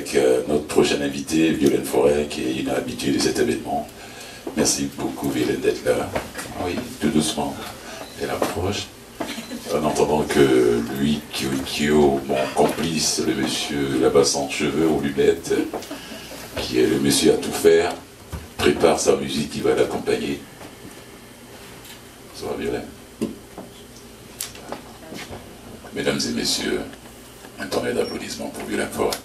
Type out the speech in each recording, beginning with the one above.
avec notre prochaine invitée, Violaine Forêt, qui est une habituée de cet événement. Merci beaucoup, Violaine, d'être là. Oui, tout doucement, elle approche. En entendant que lui, Kyo, mon complice, le monsieur là-bas sans cheveux, aux lunettes, qui est le monsieur à tout faire, prépare sa musique qui va l'accompagner. Ça va, Violaine? Mesdames et messieurs, un tonnerre d'applaudissements pour Violaine Forêt.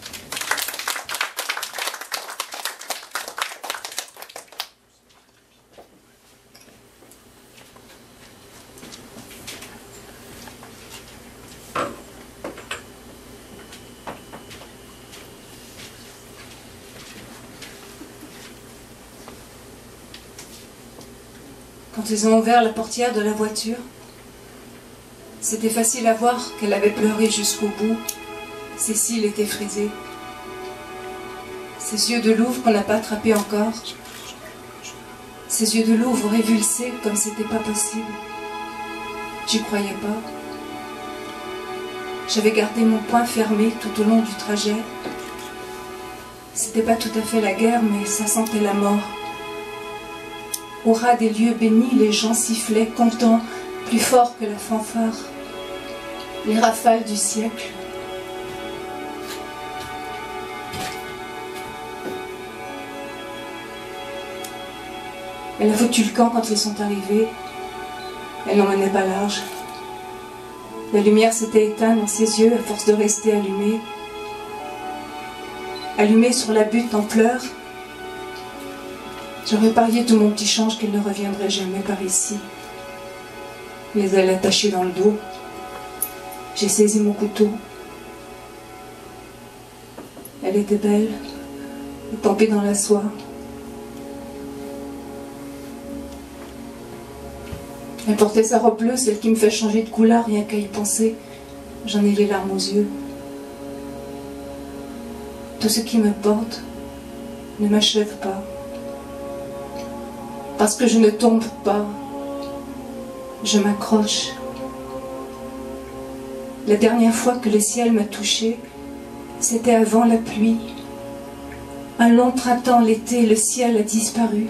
Quand ils ont ouvert la portière de la voiture, c'était facile à voir qu'elle avait pleuré jusqu'au bout. Ses cils étaient frisés. Ses yeux de louve qu'on n'a pas attrapés encore. Ses yeux de louve révulsés comme c'était pas possible. J'y croyais pas. J'avais gardé mon poing fermé tout au long du trajet. C'était pas tout à fait la guerre, mais ça sentait la mort. Au ras des lieux bénis, les gens sifflaient, contents, plus fort que la fanfare. Les rafales du siècle. Elle a foutu le camp quand ils sont arrivés. Elle n'en menait pas large. La lumière s'était éteinte dans ses yeux à force de rester allumée. Allumée sur la butte en pleurs. J'aurais parié tout mon petit change qu'elle ne reviendrait jamais par ici. Les ailes attachées dans le dos. J'ai saisi mon couteau. Elle était belle, estampée dans la soie. Elle portait sa robe bleue, celle qui me fait changer de couleur, rien qu'à y penser. J'en ai les larmes aux yeux. Tout ce qui me porte ne m'achève pas. Parce que je ne tombe pas, je m'accroche. La dernière fois que le ciel m'a touchée, c'était avant la pluie. Un long printemps, l'été, le ciel a disparu.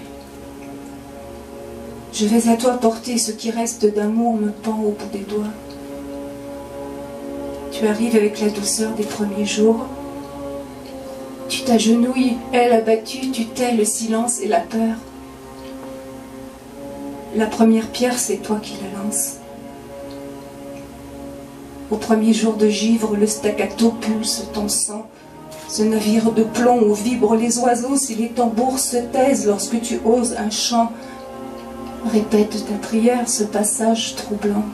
Je vais à toi porter ce qui reste d'amour me pend au bout des doigts. Tu arrives avec la douceur des premiers jours. Tu t'agenouilles, elle abattue, tu tais le silence et la peur. La première pierre, c'est toi qui la lances. Au premier jour de givre, le staccato pulse ton sang. Ce navire de plomb où vibrent les oiseaux si les tambours se taisent lorsque tu oses un chant. Répète ta prière, ce passage troublant.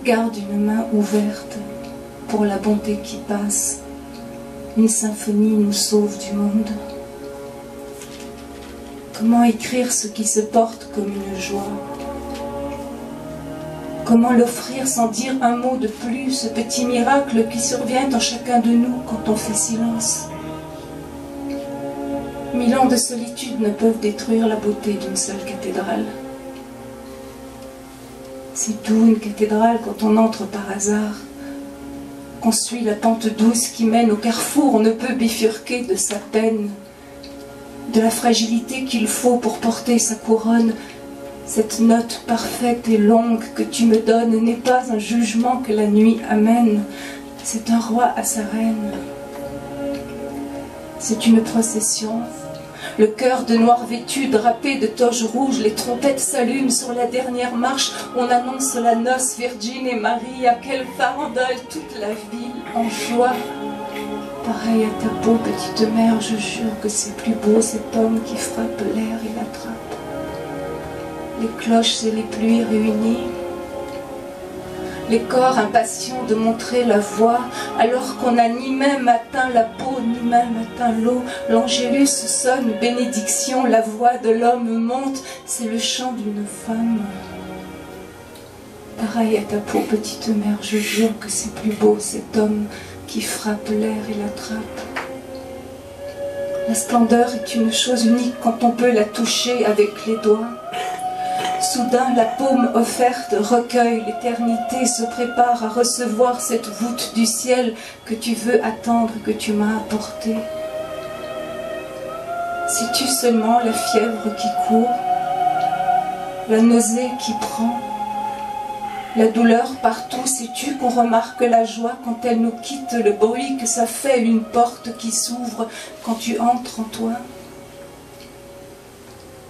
Garde une main ouverte pour la bonté qui passe. Une symphonie nous sauve du monde. Comment écrire ce qui se porte comme une joie? Comment l'offrir sans dire un mot de plus, ce petit miracle qui survient en chacun de nous quand on fait silence? 1000 ans de solitude ne peuvent détruire la beauté d'une seule cathédrale. C'est doux une cathédrale quand on entre par hasard, qu'on suit la pente douce qui mène au carrefour, on ne peut bifurquer de sa peine, de la fragilité qu'il faut pour porter sa couronne. Cette note parfaite et longue que tu me donnes n'est pas un jugement que la nuit amène, c'est un roi à sa reine. C'est une procession, le cœur de noir vêtu, drapé de toges rouges, les trompettes s'allument sur la dernière marche, on annonce la noce Virgin et Marie, à quelle farandole toute la ville en joie. Pareil à ta peau, petite mère, je jure que c'est plus beau cet homme qui frappe l'air et l'attrape. Les cloches et les pluies réunies, les corps impatients de montrer la voie, alors qu'on n'a ni même atteint la peau, ni même atteint l'eau. L'angélus sonne bénédiction, la voix de l'homme monte, c'est le chant d'une femme. Pareil à ta peau, petite mère, je jure que c'est plus beau cet homme qui frappe l'air et l'attrape. La splendeur est une chose unique quand on peut la toucher avec les doigts. Soudain, la paume offerte recueille l'éternité, se prépare à recevoir cette voûte du ciel que tu veux attendre, que tu m'as apportée. Sais-tu seulement la fièvre qui court, la nausée qui prend, la douleur partout? Sais-tu qu'on remarque la joie quand elle nous quitte, le bruit que ça fait, une porte qui s'ouvre quand tu entres en toi?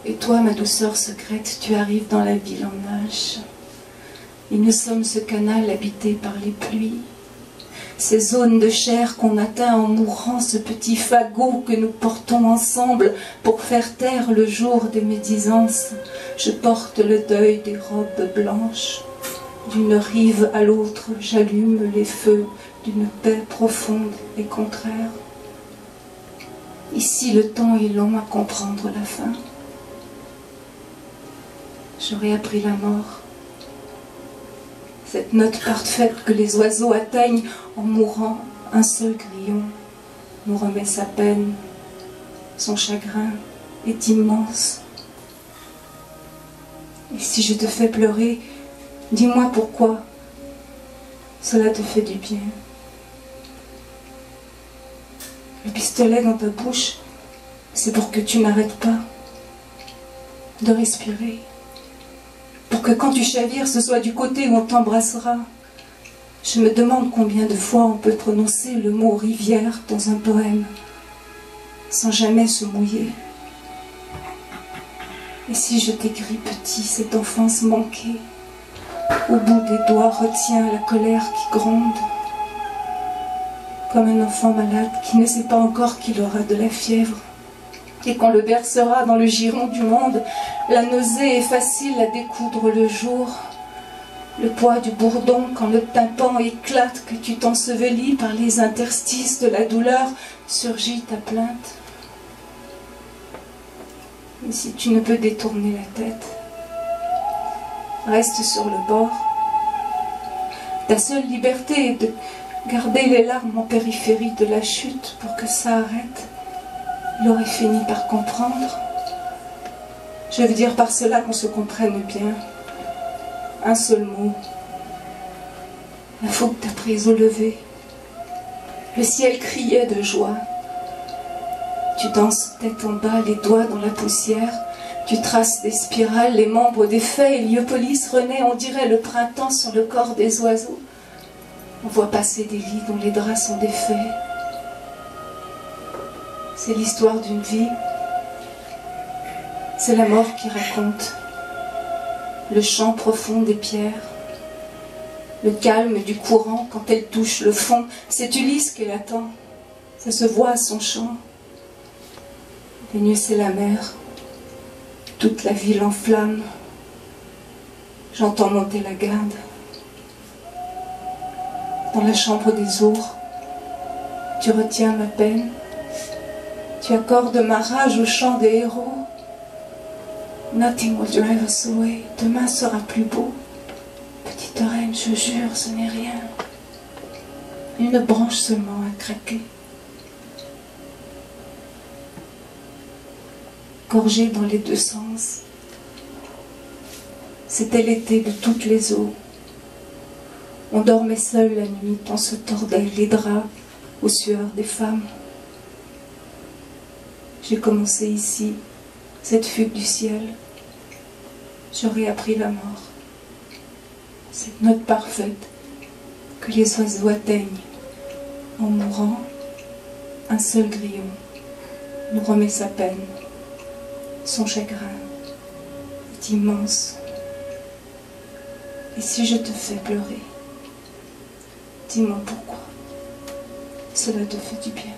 Et toi, ma douceur secrète, tu arrives dans la ville en nage. Et nous sommes ce canal habité par les pluies, ces zones de chair qu'on atteint en mourant, ce petit fagot que nous portons ensemble pour faire taire le jour des médisances. Je porte le deuil des robes blanches. D'une rive à l'autre, j'allume les feux d'une paix profonde et contraire. Ici, le temps est long à comprendre la fin. J'aurais appris la mort. Cette note parfaite que les oiseaux atteignent en mourant, un seul grillon nous remet sa peine. Son chagrin est immense. Et si je te fais pleurer, dis-moi pourquoi cela te fait du bien. Le pistolet dans ta bouche, c'est pour que tu n'arrêtes pas de respirer. Pour que quand tu chavires, ce soit du côté où on t'embrassera. Je me demande combien de fois on peut prononcer le mot rivière dans un poème, sans jamais se mouiller. Et si je t'écris petit, cette enfance manquée, au bout des doigts retient la colère qui gronde, comme un enfant malade qui ne sait pas encore qu'il aura de la fièvre. Et qu'on le bercera dans le giron du monde, la nausée est facile à découdre le jour. Le poids du bourdon, quand le tympan éclate, que tu t'ensevelis par les interstices de la douleur, surgit ta plainte. Mais si tu ne peux détourner la tête, reste sur le bord. Ta seule liberté est de garder les larmes en périphérie de la chute pour que ça arrête. Il aurait fini par comprendre. Je veux dire par cela qu'on se comprenne bien. Un seul mot. La faute t'a prise au lever. Le ciel criait de joie. Tu danses tête en bas, les doigts dans la poussière. Tu traces des spirales, les membres des fées. Héliopolis renaît, on dirait le printemps sur le corps des oiseaux. On voit passer des lits dont les draps sont défaits. C'est l'histoire d'une vie. C'est la mort qui raconte. Le chant profond des pierres. Le calme du courant quand elle touche le fond. C'est Ulysse qu'elle attend. Ça se voit à son chant. Les nuits, c'est la mer. Toute la ville en flammes. J'entends monter la garde. Dans la chambre des ours, tu retiens ma peine. Tu accordes ma rage au chant des héros. Nothing will drive us away. Demain sera plus beau. Petite reine, je jure, ce n'est rien. Une branche seulement a craqué. Gorgée dans les deux sens. C'était l'été de toutes les eaux. On dormait seul la nuit, on se tordait les draps aux sueurs des femmes. J'ai commencé ici, cette fugue du ciel. J'aurais appris la mort. Cette note parfaite que les oiseaux atteignent. En mourant, un seul grillon nous remet sa peine. Son chagrin est immense. Et si je te fais pleurer, dis-moi pourquoi. Cela te fait du bien.